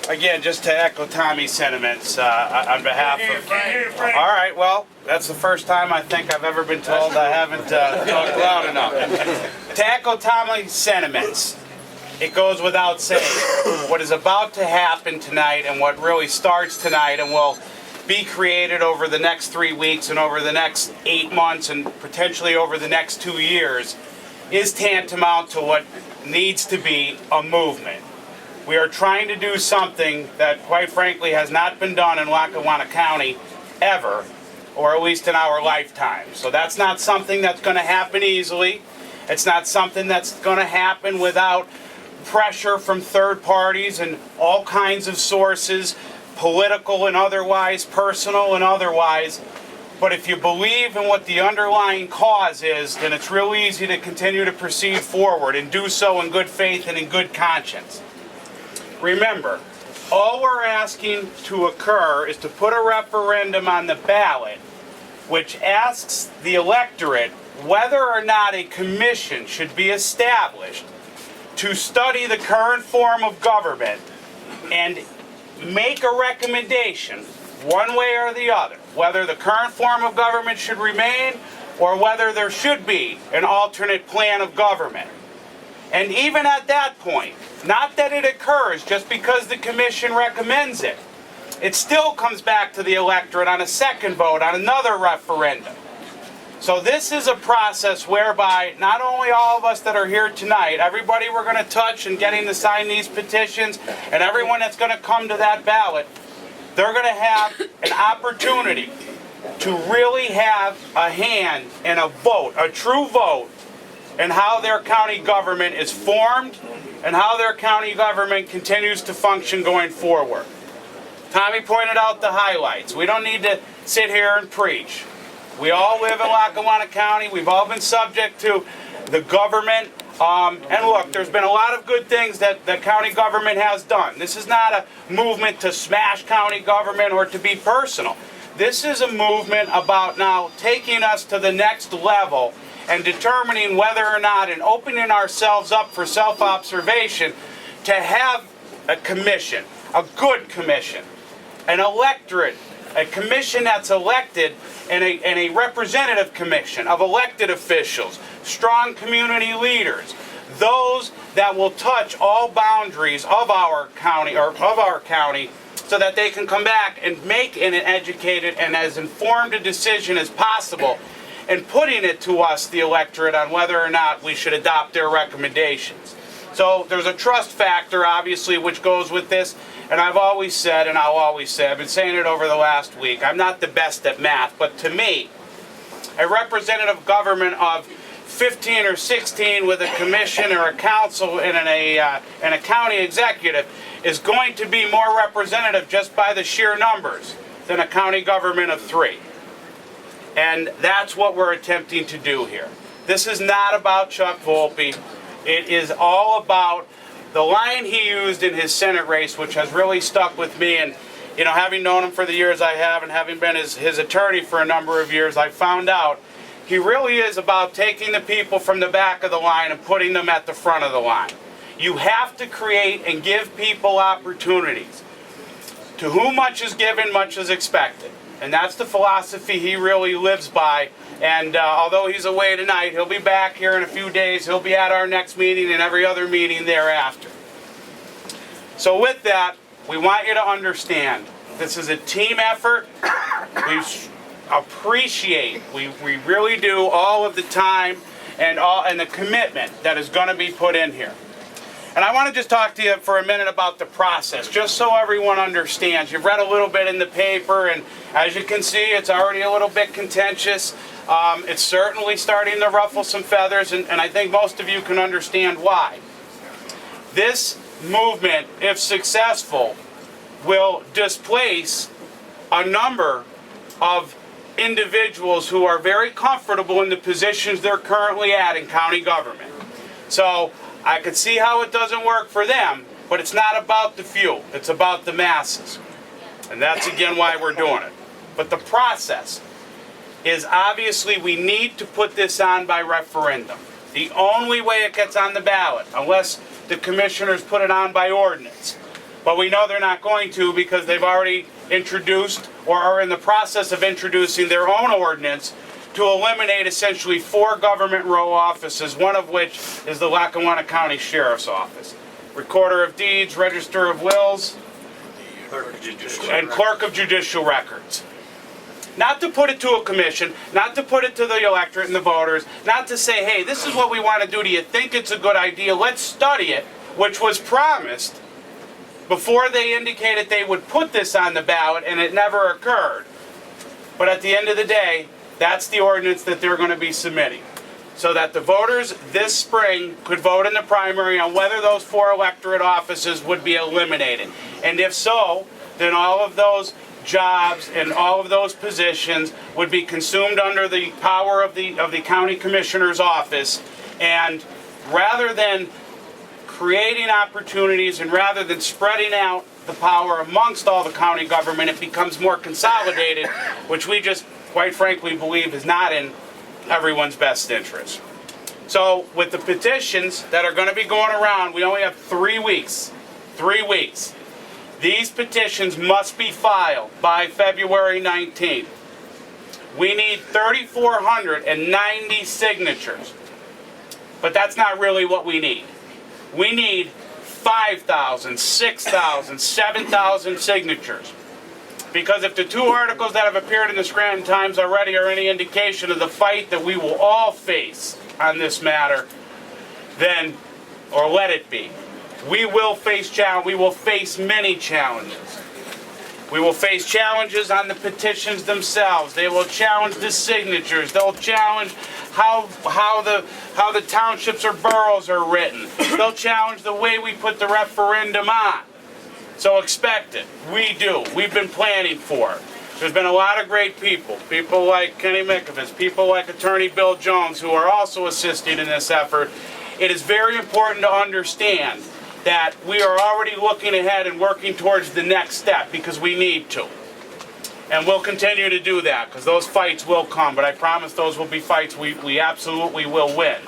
Again, just to echo Tommy's sentiments on behalf of... All right, well, that's the first time I think I've ever been told I haven't talked loud enough. To echo Tommy's sentiments, it goes without saying, what is about to happen tonight and what really starts tonight and will be created over the next 3 weeks and over the next 8 months and potentially over the next 2 years is tantamount to what needs to be a movement. We are trying to do something that, quite frankly, has not been done in Lackawanna County ever, or at least in our lifetime. So that's not something that's going to happen easily. It's not something that's going to happen without pressure from third parties and all kinds of sources, political and otherwise, personal and otherwise. But if you believe in what the underlying cause is, then it's real easy to continue to proceed forward and do so in good faith and in good conscience. Remember, all we're asking to occur is to put a referendum on the ballot which asks the electorate whether or not a commission should be established to study the current form of government and make a recommendation one way or the other, whether the current form of government should remain or whether there should be an alternate plan of government. And even at that point, not that it occurs just because the commission recommends it, it still comes back to the electorate on a second vote on another referendum. So this is a process whereby not only all of us that are here tonight, everybody we're going to touch and getting to sign these petitions, and everyone that's going to come to that ballot, they're going to have an opportunity to really have a hand in a vote, a true vote, and how their county government is formed and how their county government continues to function going forward. Tommy pointed out the highlights. We don't need to sit here and preach. We all live in Lackawanna County. We've all been subject to the government. And look, there's been a lot of good things that the county government has done. This is not a movement to smash county government or to be personal. This is a movement about now taking us to the next level and determining whether or not, and opening ourselves up for self-observation, to have a commission, a good commission, an electorate, a commission that's elected, and a representative commission of elected officials, strong community leaders, those that will touch all boundaries of our county, so that they can come back and make an educated and as informed a decision as possible, and putting it to us, the electorate, on whether or not we should adopt their recommendations. So there's a trust factor, obviously, which goes with this, and I've always said, and I'll always say, I've been saying it over the last week, I'm not the best at math, but to me, a representative government of 15 or 16 with a commission or a council and a county executive is going to be more representative just by the sheer numbers than a county government of 3. And that's what we're attempting to do here. This is not about Chuck Volpe. It is all about the line he used in his Senate race, which has really stuck with me. And, you know, having known him for the years I have and having been his attorney for a number of years, I found out he really is about taking the people from the back of the line and putting them at the front of the line. You have to create and give people opportunities. To whom much is given, much is expected. And that's the philosophy he really lives by. And although he's away tonight, he'll be back here in a few days. He'll be at our next meeting and every other meeting thereafter. So with that, we want you to understand this is a team effort. We appreciate, we really do, all of the time and the commitment that is going to be put in here. And I want to just talk to you for a minute about the process, just so everyone understands. You've read a little bit in the paper, and as you can see, it's already a little bit contentious. It's certainly starting to ruffle some feathers, and I think most of you can understand why. This movement, if successful, will displace a number of individuals who are very comfortable in the positions they're currently at in county government. So I could see how it doesn't work for them, but it's not about the few, it's about the masses. And that's again why we're doing it. But the process is obviously we need to put this on by referendum. The only way it gets on the ballot, unless the commissioners put it on by ordinance. But we know they're not going to because they've already introduced or are in the process of introducing their own ordinance to eliminate essentially 4 government row offices, one of which is the Lackawanna County Sheriff's Office. Recorder of Deeds, Register of Wills, and Clerk of Judicial Records. Not to put it to a commission, not to put it to the electorate and the voters, not to say, hey, this is what we want to do. Do you think it's a good idea? Let's study it, which was promised before they indicated they would put this on the ballot, and it never occurred. But at the end of the day, that's the ordinance that they're going to be submitting, so that the voters this spring could vote in the primary on whether those 4 electorate offices would be eliminated. And if so, then all of those jobs and all of those positions would be consumed under the power of the county commissioner's office. And rather than creating opportunities and rather than spreading out the power amongst all the county government, it becomes more consolidated, which we just quite frankly believe is not in everyone's best interest. So with the petitions that are going to be going around, we only have 3 weeks. 3 weeks. These petitions must be filed by February 19th. We need 3,490 signatures. But that's not really what we need. We need 5,000, 6,000, 7,000 signatures. Because if the 2 articles that have appeared in the Scranton Times already are any indication of the fight that we will all face on this matter, then, or let it be, we will face many challenges. We will face challenges on the petitions themselves. They will challenge the signatures. They'll challenge how the townships or boroughs are written. They'll challenge the way we put the referendum on. So expect it. We do. We've been planning for it. There's been a lot of great people like Kenny Mikovits, people like Attorney Bill Jones, who are also assisting in this effort. It is very important to understand that we are already looking ahead and working towards the next step because we need to. And we'll continue to do that because those fights will come, but I promise those will be fights we absolutely will win.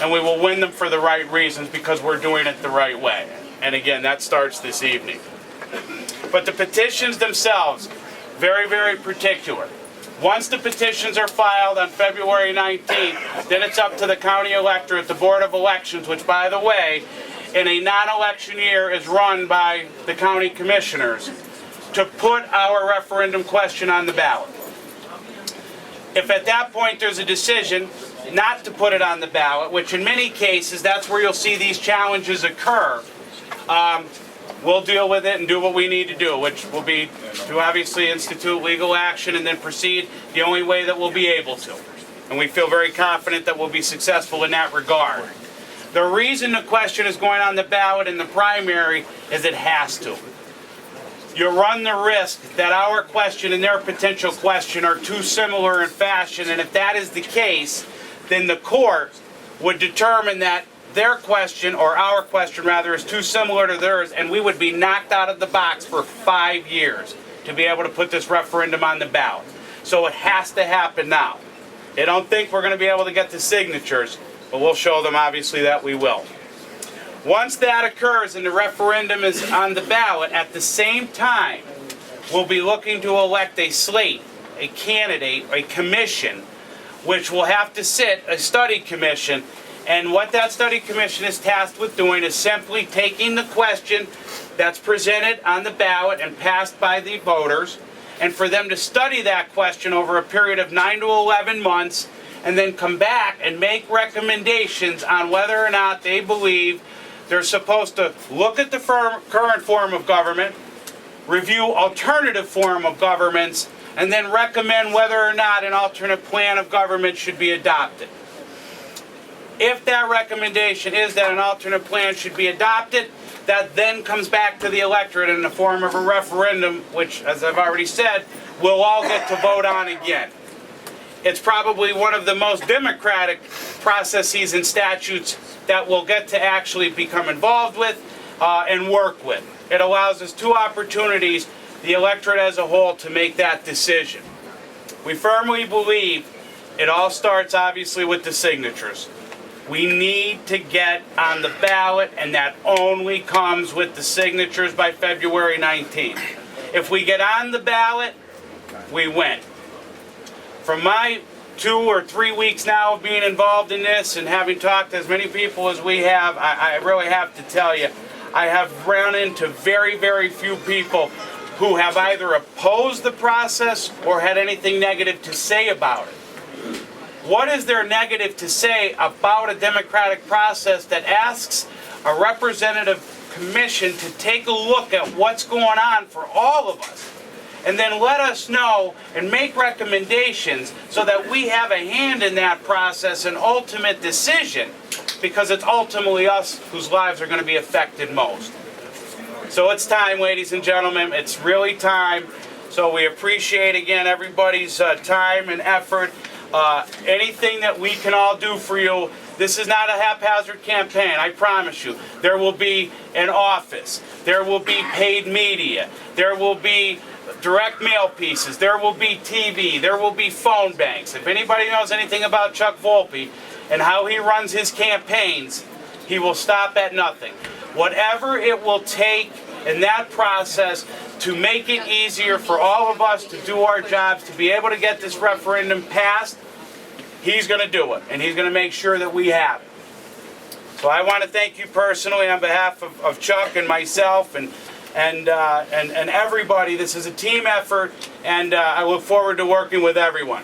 And we will win them for the right reasons because we're doing it the right way. And again, that starts this evening. But the petitions themselves, very, very particular. Once the petitions are filed on February 19th, then it's up to the county electorate, the Board of Elections, which, by the way, in a non-election year is run by the county commissioners, to put our referendum question on the ballot. If at that point there's a decision not to put it on the ballot, which in many cases that's where you'll see these challenges occur, we'll deal with it and do what we need to do, which will be to obviously institute legal action and then proceed the only way that we'll be able to. And we feel very confident that we'll be successful in that regard. The reason the question is going on the ballot in the primary is it has to. You run the risk that our question and their potential question are too similar in fashion, and if that is the case, then the court would determine that their question, or our question rather, is too similar to theirs, and we would be knocked out of the box for 5 years to be able to put this referendum on the ballot. So it has to happen now. They don't think we're going to be able to get the signatures, but we'll show them obviously that we will. Once that occurs and the referendum is on the ballot, at the same time, we'll be looking to elect a slate, a candidate, a commission, which will have to sit, a study commission. And what that study commission is tasked with doing is simply taking the question that's presented on the ballot and passed by the voters, and for them to study that question over a period of 9 to 11 months, and then come back and make recommendations on whether or not they believe they're supposed to look at the current form of government, review alternative form of governments, and then recommend whether or not an alternate plan of government should be adopted. If that recommendation is that an alternate plan should be adopted, that then comes back to the electorate in the form of a referendum, which, as I've already said, we'll all get to vote on again. It's probably one of the most democratic processes and statutes that we'll get to actually become involved with and work with. It allows us 2 opportunities, the electorate as a whole, to make that decision. We firmly believe it all starts obviously with the signatures. We need to get on the ballot, and that only comes with the signatures by February 19th. If we get on the ballot, we win. From my 2 or 3 weeks now of being involved in this and having talked to as many people as we have, I really have to tell you, I have run into very, very few people who have either opposed the process or had anything negative to say about it. What is there negative to say about a democratic process that asks a representative commission to take a look at what's going on for all of us, and then let us know and make recommendations so that we have a hand in that process and ultimate decision, because it's ultimately us whose lives are going to be affected most. So it's time, ladies and gentlemen. It's really time. So we appreciate, again, everybody's time and effort. Anything that we can all do for you. This is not a haphazard campaign, I promise you. There will be an office. There will be paid media. There will be direct mail pieces. There will be TV. There will be phone banks. If anybody knows anything about Chuck Volpe and how he runs his campaigns, he will stop at nothing. Whatever it will take in that process to make it easier for all of us to do our jobs, to be able to get this referendum passed, he's going to do it, and he's going to make sure that we have it. So I want to thank you personally on behalf of Chuck and myself and everybody. This is a team effort, and I look forward to working with everyone.